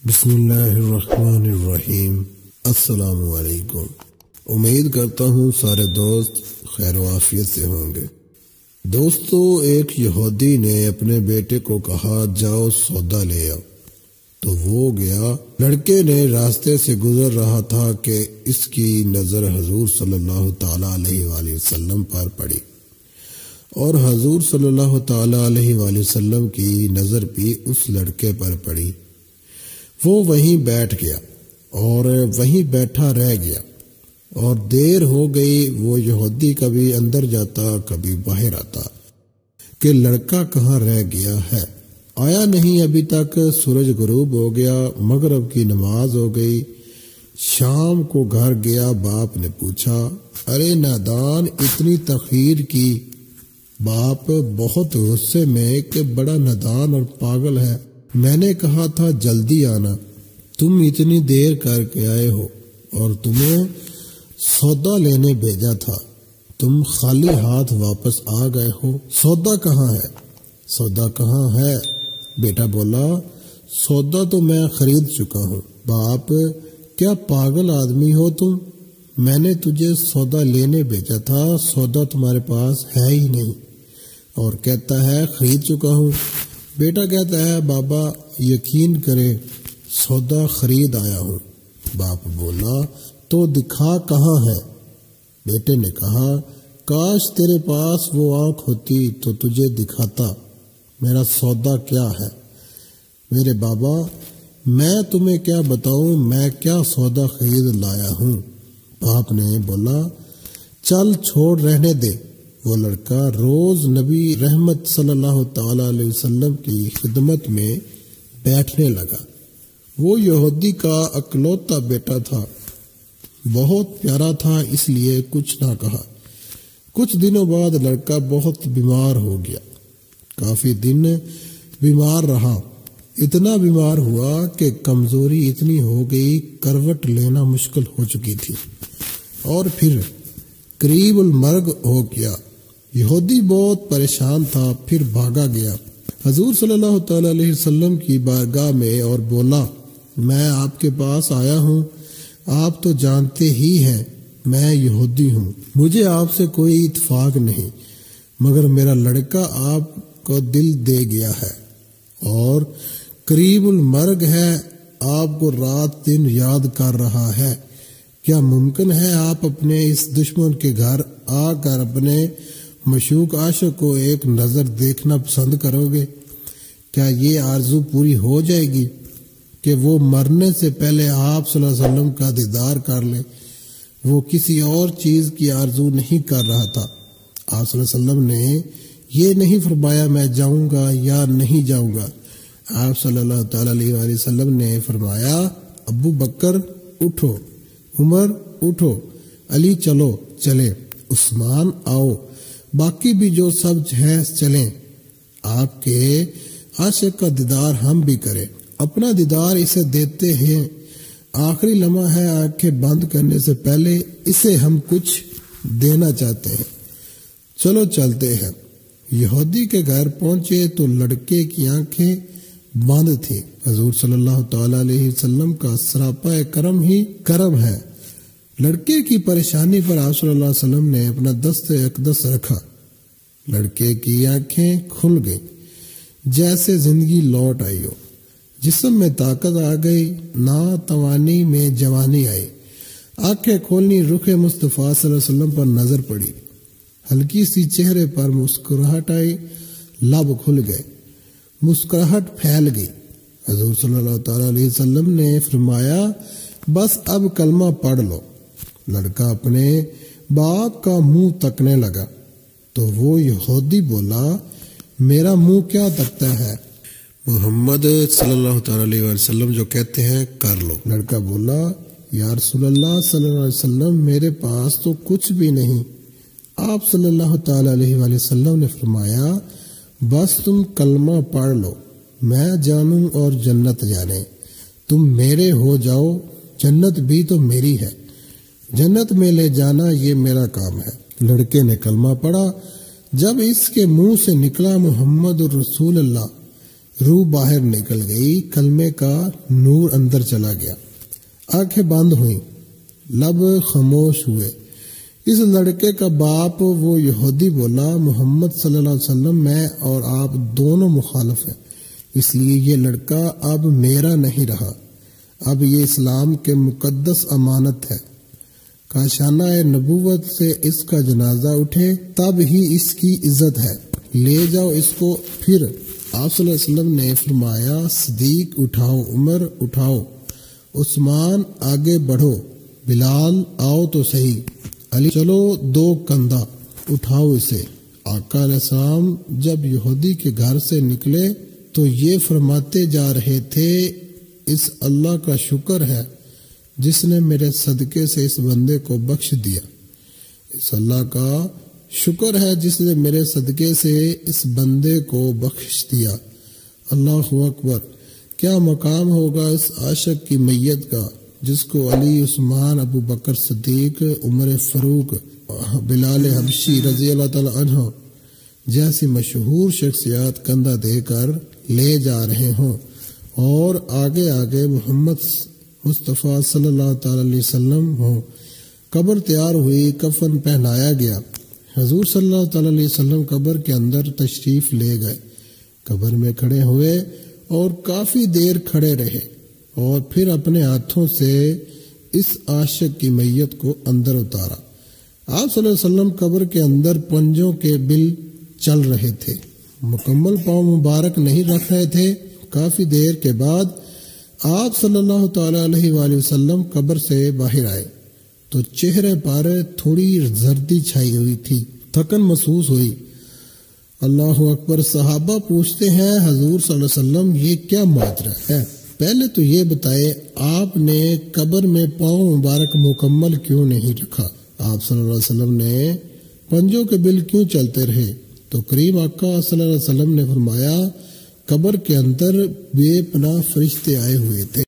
بسم اللہ الرحمن الرحیم۔ السلام علیکم۔ امید کرتا ہوں سارے دوست خیر و عافیت سے ہوں گے۔ دوستو، ایک یہودی نے اپنے بیٹے کو کہا جاؤ سودا لے آؤ، تو وہ گیا۔ لڑکے نے راستے سے گزر رہا تھا کہ اس کی نظر حضور صلی اللہ تعالیٰ علیہ وآلہ وسلم پر پڑی، اور حضور صلی اللہ تعالیٰ علیہ وآلہ وسلم کی نظر بھی اس لڑکے پر پڑی۔ وہ وہیں بیٹھ گیا اور وہیں بیٹھا رہ گیا، اور دیر ہو گئی۔ وہ یہودی کبھی اندر جاتا کبھی باہر آتا کہ لڑکا کہاں رہ گیا ہے، آیا نہیں ابھی تک۔ سورج غروب ہو گیا، مغرب کی نماز ہو گئی۔ شام کو گھر گیا، باپ نے پوچھا، ارے نادان، اتنی تاخیر کی؟ باپ بہت غصے میں کہ بڑا نادان اور پاگل ہے، میں نے کہا تھا جلدی آنا، تم اتنی دیر کر کے آئے ہو، اور تمہیں سودا لینے بھیجا تھا، تم خالی ہاتھ واپس آ گئے ہو۔ سودا کہاں ہے؟ سودا کہاں ہے؟ بیٹا بولا، سودا تو میں خرید چکا ہوں۔ باپ، کیا پاگل آدمی ہو تم؟ میں نے تجھے سودا لینے بھیجا تھا، سودا تمہارے پاس ہے ہی نہیں، اور کہتا ہے خرید چکا ہوں۔ بیٹا کہتا ہے، بابا یقین کرے، سودا خرید آیا ہوں۔ باپ بولا، تو دکھا کہاں ہے؟ بیٹے نے کہا، کاش تیرے پاس وہ آنکھ ہوتی تو تجھے دکھاتا میرا سودا کیا ہے۔ میرے بابا، میں تمہیں کیا بتاؤں، میں کیا سودا خرید لایا ہوں۔ باپ نے بولا، چل چھوڑ، رہنے دے۔ وہ لڑکا روز نبی رحمت صلی اللہ تعالی علیہ وسلم کی خدمت میں بیٹھنے لگا۔ وہ یہودی کا اکلوتا بیٹا تھا، بہت پیارا تھا، اس لیے کچھ نہ کہا۔ کچھ دنوں بعد لڑکا بہت بیمار ہو گیا، کافی دن بیمار رہا، اتنا بیمار ہوا کہ کمزوری اتنی ہو گئی کروٹ لینا مشکل ہو چکی تھی، اور پھر قریب المرگ ہو گیا۔ یہودی بہت پریشان تھا، پھر بھاگا گیا حضور صلی اللہ تعالی علیہ وسلم کی بارگاہ میں اور بولا، میں آپ کے پاس آیا ہوں، آپ تو جانتے ہی ہیں میں یہودی ہوں، مجھے آپ سے کوئی اتفاق نہیں، مگر میرا لڑکا آپ کو دل دے گیا ہے اور قریب المرگ ہے، آپ کو رات دن یاد کر رہا ہے۔ کیا ممکن ہے آپ اپنے اس دشمن کے گھر آ کر اپنے مشوق عاشق کو ایک نظر دیکھنا پسند کرو گے؟ کیا یہ آرزو پوری ہو جائے گی کہ وہ مرنے سے پہلے آپ صلی اللہ علیہ وسلم کا دیدار کر لے؟ وہ کسی اور چیز کی آرزو نہیں کر رہا تھا۔ آپ صلی اللہ علیہ وسلم نے یہ نہیں فرمایا میں جاؤں گا یا نہیں جاؤں گا۔ آپ صلی اللہ تعالیٰ علیہ وآلہ وسلم نے فرمایا، ابو بکر اٹھو، عمر اٹھو، علی چلو، چلے، عثمان آؤ، باقی بھی جو سب ہیں چلیں، آپ کے عاشق کا دیدار ہم بھی کریں۔ اپنا دیدار اسے دیتے ہیں، آخری لمحہ ہے، آنکھیں بند کرنے سے پہلے اسے ہم کچھ دینا چاہتے ہیں، چلو چلتے ہیں۔ یہودی کے گھر پہنچے تو لڑکے کی آنکھیں بند تھیں۔ حضور صلی اللہ تعالی علیہ وسلم کا سراپا کرم ہی کرم ہے۔ لڑکے کی پریشانی پر آپ صلی اللہ علیہ وسلم نے اپنا دست اقدس رکھا، لڑکے کی آنکھیں کھل گئی، جیسے زندگی لوٹ آئی ہو، جسم میں طاقت آ گئی، ناتوانی میں جوانی آئی۔ آنکھیں کھولنی، رخ مصطفیٰ صلی اللہ علیہ وسلم پر نظر پڑی، ہلکی سی چہرے پر مسکراہٹ آئی، لب کھل گئے، مسکراہٹ پھیل گئی۔ حضور صلی اللہ تعالی علیہ وسلم نے فرمایا، بس اب کلمہ پڑھ لو۔ لڑکا اپنے باپ کا منہ تکنے لگا، تو وہ یہودی بولا، میرا منہ کیا تکتا ہے؟ محمد صلی اللہ تعالی علیہ وسلم جو کہتے ہیں کر لو۔ لڑکا بولا، یا رسول اللہ صلی اللہ علیہ وسلم، میرے پاس تو کچھ بھی نہیں۔ آپ صلی اللہ تعالی علیہ وسلم نے فرمایا، بس تم کلمہ پڑھ لو، میں جانوں اور جنت جانے، تم میرے ہو جاؤ، جنت بھی تو میری ہے، جنت میں لے جانا یہ میرا کام ہے۔ لڑکے نے کلمہ پڑھا، جب اس کے منہ سے نکلا محمد الرسول اللہ، روح باہر نکل گئی، کلمے کا نور اندر چلا گیا، آنکھیں بند ہوئیں، لب خاموش ہوئے۔ اس لڑکے کا باپ وہ یہودی بولا، محمد صلی اللہ علیہ وسلم میں اور آپ دونوں مخالف ہیں، اس لیے یہ لڑکا اب میرا نہیں رہا، اب یہ اسلام کے مقدس امانت ہے، کاشانہ نبوت سے اس کا جنازہ اٹھے تب ہی اس کی عزت ہے، لے جاؤ اس کو۔ پھر آپ صلی اللہ علیہ وسلم نے فرمایا، صدیق اٹھاؤ، عمر اٹھاؤ، عثمان آگے بڑھو، بلال آؤ تو صحیح، علی چلو، دو کندھا اٹھاؤ اسے۔ آقا علیہ السلام جب یہودی کے گھر سے نکلے تو یہ فرماتے جا رہے تھے، اس اللہ کا شکر ہے جس نے میرے صدقے سے اس بندے کو بخش دیا، اس اللہ کا شکر ہے جس نے میرے صدقے سے اس بندے کو بخش دیا۔ اللہ اکبر، کیا مقام ہوگا اس عاشق کی میت کا جس کو علی، عثمان، ابو بکر صدیق، عمر فاروق، بلال حبشی رضی اللہ تعالی عنہ جیسی مشہور شخصیات کندھا دے کر لے جا رہے ہوں، اور آگے آگے محمد مصطفیٰ صلی اللہ تعالی علیہ وسلم ہوں۔ قبر تیار ہوئی، کفن پہنایا گیا، حضور صلی اللہ تعالی علیہ وسلم قبر کے اندر تشریف لے گئے، قبر میں کھڑے ہوئے اور کافی دیر کھڑے رہے، اور پھر اپنے ہاتھوں سے اس عاشق کی میت کو اندر اتارا۔ آپ صلی اللہ علیہ وسلم قبر کے اندر پنجوں کے بل چل رہے تھے، مکمل پاؤں مبارک نہیں رکھ رہے تھے۔ کافی دیر کے بعد آپ صلی اللہ تعالی علیہ وآلہ وسلم قبر سے باہر آئے تو چہرے پر تھوڑی زردی چھائی ہوئی تھی، تھکن محسوس ہوئی۔ اللہ اکبر، صحابہ پوچھتے ہیں، حضور صلی اللہ علیہ وسلم یہ کیا ماجرا ہے؟ پہلے تو یہ بتائے آپ نے قبر میں پاؤں مبارک مکمل کیوں نہیں رکھا؟ آپ صلی اللہ علیہ وسلم نے پنجوں کے بل کیوں چلتے رہے؟ تو کریم آقا صلی اللہ علیہ وسلم نے فرمایا، قبر کے اندر بے پناہ فرشتے آئے ہوئے تھے۔